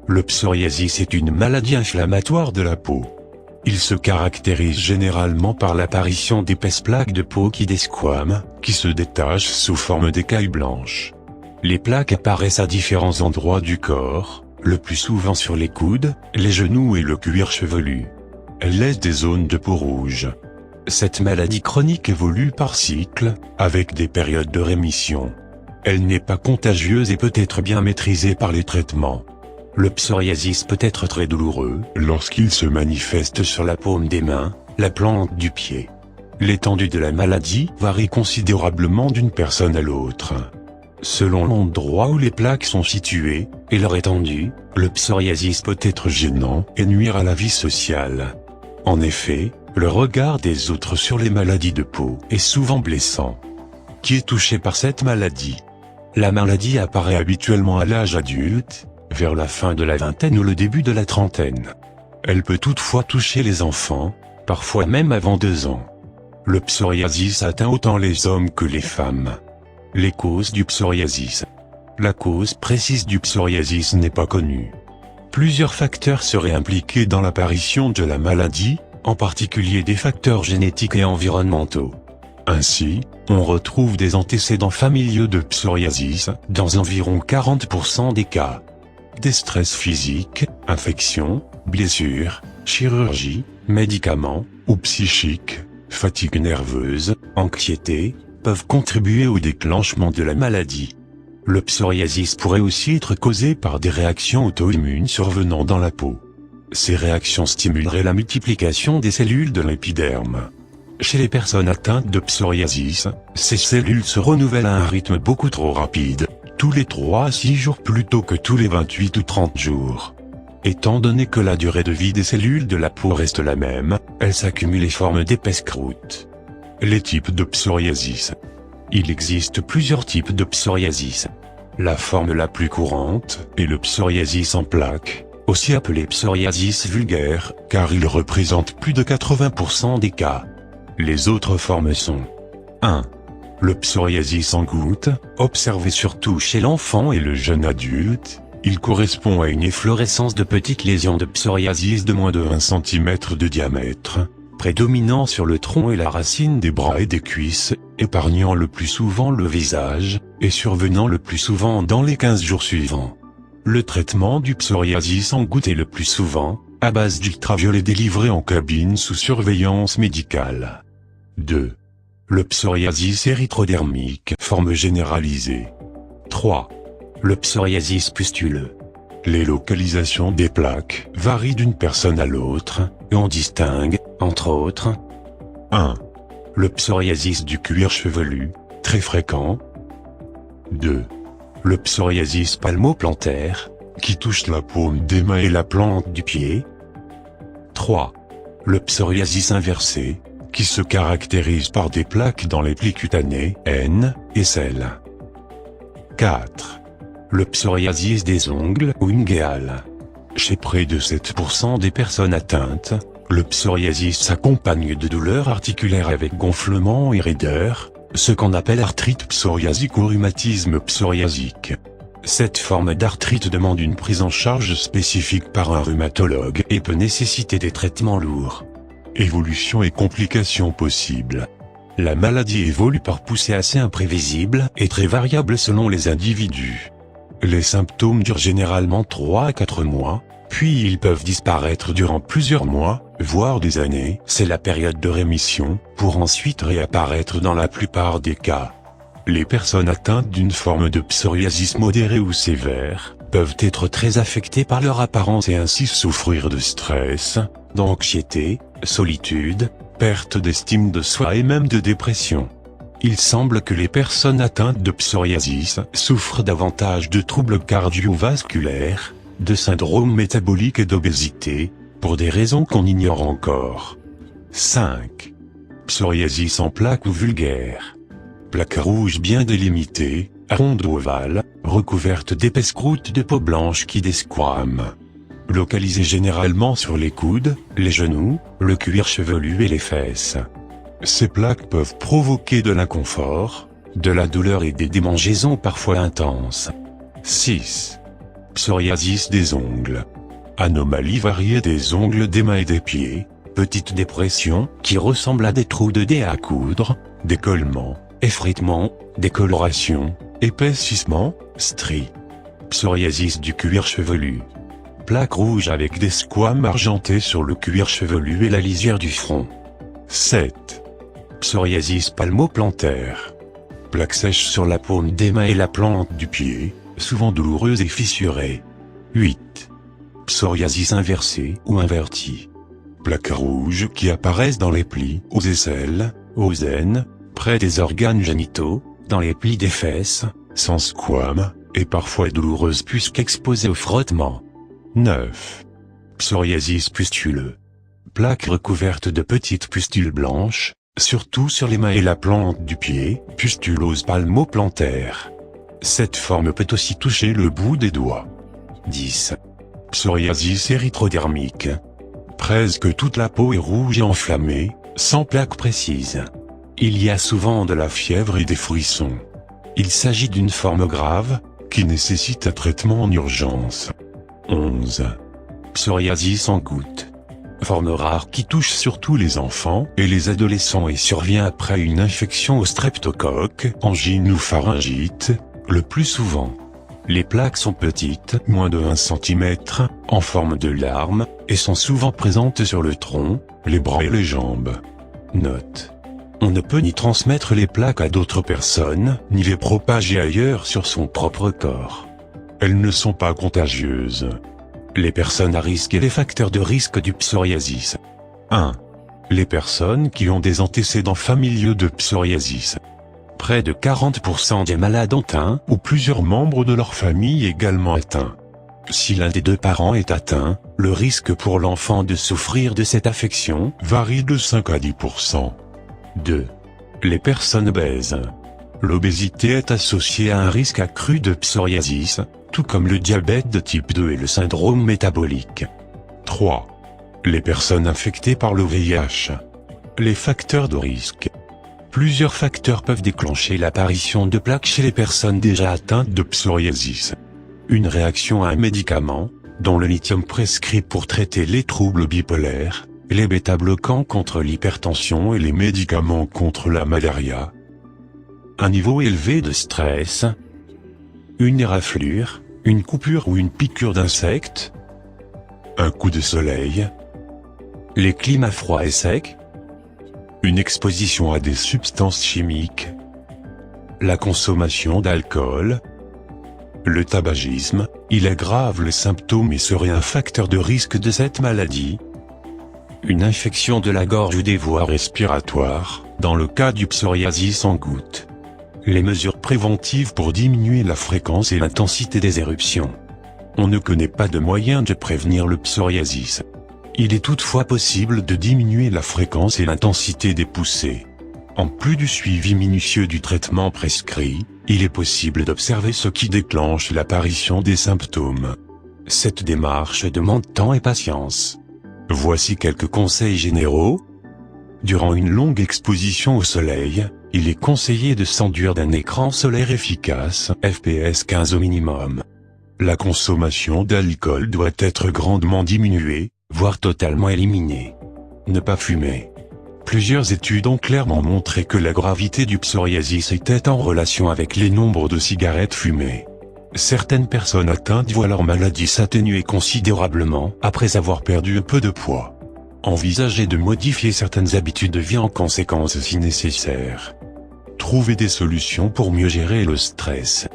Le psoriasis est une maladie inflammatoire de la peau. Il se caractérise généralement par l'apparition d'épaisses plaques de peau qui desquament, qui se détachent sous forme d'écailles blanches. Les plaques apparaissent à différents endroits du corps, le plus souvent sur les coudes, les genoux et le cuir chevelu. Elles laissent des zones de peau rouge. Cette maladie chronique évolue par cycle, avec des périodes de rémission. Elle n'est pas contagieuse et peut être bien maîtrisée par les traitements. Le psoriasis peut être très douloureux lorsqu'il se manifeste sur la paume des mains, la plante du pied. L'étendue de la maladie varie considérablement d'une personne à l'autre. Selon l'endroit où les plaques sont situées, et leur étendue, le psoriasis peut être gênant et nuire à la vie sociale. En effet, le regard des autres sur les maladies de peau est souvent blessant. Qui est touché par cette maladie? La maladie apparaît habituellement à l'âge adulte, vers la fin de la vingtaine ou le début de la trentaine. Elle peut toutefois toucher les enfants, parfois même avant 2 ans. Le psoriasis atteint autant les hommes que les femmes. Les causes du psoriasis. La cause précise du psoriasis n'est pas connue. Plusieurs facteurs seraient impliqués dans l'apparition de la maladie, en particulier des facteurs génétiques et environnementaux. Ainsi, on retrouve des antécédents familiaux de psoriasis dans environ 40% des cas. Des stress physiques, infections, blessures, chirurgie, médicaments, ou psychiques, fatigue nerveuse, anxiété, peuvent contribuer au déclenchement de la maladie. Le psoriasis pourrait aussi être causé par des réactions auto-immunes survenant dans la peau. Ces réactions stimuleraient la multiplication des cellules de l'épiderme. Chez les personnes atteintes de psoriasis, ces cellules se renouvellent à un rythme beaucoup trop rapide, tous les 3 à 6 jours plutôt que tous les 28 ou 30 jours. Étant donné que la durée de vie des cellules de la peau reste la même, elles s'accumulent et forment d'épaisses croûtes. Les types de psoriasis. Il existe plusieurs types de psoriasis. La forme la plus courante est le psoriasis en plaques, aussi appelé psoriasis vulgaire, car il représente plus de 80% des cas. Les autres formes sont 1. Le psoriasis en gouttes, observé surtout chez l'enfant et le jeune adulte. Il correspond à une efflorescence de petites lésions de psoriasis de moins de 1 cm de diamètre, prédominant sur le tronc et la racine des bras et des cuisses, épargnant le plus souvent le visage, et survenant le plus souvent dans les 15 jours suivants. Le traitement du psoriasis en gouttes est le plus souvent, à base d'ultraviolet délivré en cabine sous surveillance médicale. 2. Le psoriasis érythrodermique, forme généralisée. 3. Le psoriasis pustuleux. Les localisations des plaques varient d'une personne à l'autre, et on distingue, entre autres, 1. Le psoriasis du cuir chevelu, très fréquent. 2. Le psoriasis palmoplantaire, qui touche la paume des mains et la plante du pied. 3. Le psoriasis inversé, qui se caractérise par des plaques dans les plis cutanés, N, et selles. 4. Le psoriasis des ongles ou unguéal. Chez près de 7% des personnes atteintes, le psoriasis s'accompagne de douleurs articulaires avec gonflement et raideur, ce qu'on appelle arthrite psoriasique ou rhumatisme psoriasique. Cette forme d'arthrite demande une prise en charge spécifique par un rhumatologue et peut nécessiter des traitements lourds. Évolution et complications possibles. La maladie évolue par poussées assez imprévisibles et très variables selon les individus. Les symptômes durent généralement 3 à 4 mois, puis ils peuvent disparaître durant plusieurs mois, voire des années. C'est la période de rémission, pour ensuite réapparaître dans la plupart des cas. Les personnes atteintes d'une forme de psoriasis modérée ou sévère peuvent être très affectées par leur apparence et ainsi souffrir de stress, d'anxiété, solitude, perte d'estime de soi et même de dépression. Il semble que les personnes atteintes de psoriasis souffrent davantage de troubles cardiovasculaires, de syndrome métabolique et d'obésité, pour des raisons qu'on ignore encore. 5. Psoriasis en plaques ou vulgaire. Plaques rouges bien délimitées, rondes ou ovales, recouvertes d'épaisses croûtes de peau blanche qui desquament. Localisées généralement sur les coudes, les genoux, le cuir chevelu et les fesses. Ces plaques peuvent provoquer de l'inconfort, de la douleur et des démangeaisons parfois intenses. 6. Psoriasis des ongles. Anomalie variée des ongles des mains et des pieds, petites dépressions qui ressemblent à des trous de dés à coudre, décollement, effritement, décoloration, épaississement, stries. Psoriasis du cuir chevelu. Plaques rouges avec des squames argentés sur le cuir chevelu et la lisière du front. 7. Psoriasis palmoplantaire. Plaques sèches sur la paume des mains et la plante du pied, souvent douloureuses et fissurées. 8. Psoriasis inversée ou invertie. Plaques rouges qui apparaissent dans les plis, aux aisselles, aux aines, près des organes génitaux, dans les plis des fesses, sans squame, et parfois douloureuses puisqu'exposées au frottement. 9. Psoriasis pustuleux. Plaques recouvertes de petites pustules blanches, surtout sur les mains et la plante du pied, pustulose palmoplantaire. Cette forme peut aussi toucher le bout des doigts. 10. Psoriasis érythrodermique. Presque toute la peau est rouge et enflammée, sans plaques précises. Il y a souvent de la fièvre et des frissons. Il s'agit d'une forme grave, qui nécessite un traitement en urgence. 11. Psoriasis en gouttes. Forme rare qui touche surtout les enfants et les adolescents et survient après une infection au streptocoque, angine ou pharyngite, le plus souvent. Les plaques sont petites, moins de 1 cm, en forme de larmes, et sont souvent présentes sur le tronc, les bras et les jambes. Note. On ne peut ni transmettre les plaques à d'autres personnes, ni les propager ailleurs sur son propre corps. Elles ne sont pas contagieuses. Les personnes à risque et les facteurs de risque du psoriasis. 1. Les personnes qui ont des antécédents familiaux de psoriasis. Près de 40% des malades ont un ou plusieurs membres de leur famille également atteints. Si l'un des deux parents est atteint, le risque pour l'enfant de souffrir de cette affection varie de 5 à 10%. 2. Les personnes obèses. L'obésité est associée à un risque accru de psoriasis, tout comme le diabète de type 2 et le syndrome métabolique. 3. Les personnes infectées par le VIH. Les facteurs de risque. Plusieurs facteurs peuvent déclencher l'apparition de plaques chez les personnes déjà atteintes de psoriasis. Une réaction à un médicament, dont le lithium prescrit pour traiter les troubles bipolaires, les bêta-bloquants contre l'hypertension et les médicaments contre la malaria. Un niveau élevé de stress. Une éraflure, une coupure ou une piqûre d'insecte. Un coup de soleil. Les climats froids et secs. Une exposition à des substances chimiques. La consommation d'alcool. Le tabagisme, il aggrave les symptômes et serait un facteur de risque de cette maladie. Une infection de la gorge ou des voies respiratoires, dans le cas du psoriasis en gouttes. Les mesures préventives pour diminuer la fréquence et l'intensité des éruptions. On ne connaît pas de moyen de prévenir le psoriasis. Il est toutefois possible de diminuer la fréquence et l'intensité des poussées. En plus du suivi minutieux du traitement prescrit, il est possible d'observer ce qui déclenche l'apparition des symptômes. Cette démarche demande temps et patience. Voici quelques conseils généraux. Durant une longue exposition au soleil, il est conseillé de s'enduire d'un écran solaire efficace, FPS 15 au minimum. La consommation d'alcool doit être grandement diminuée, voire totalement éliminée. Ne pas fumer. Plusieurs études ont clairement montré que la gravité du psoriasis était en relation avec les nombres de cigarettes fumées. Certaines personnes atteintes voient leur maladie s'atténuer considérablement après avoir perdu un peu de poids. Envisagez de modifier certaines habitudes de vie en conséquence si nécessaire. Trouvez des solutions pour mieux gérer le stress.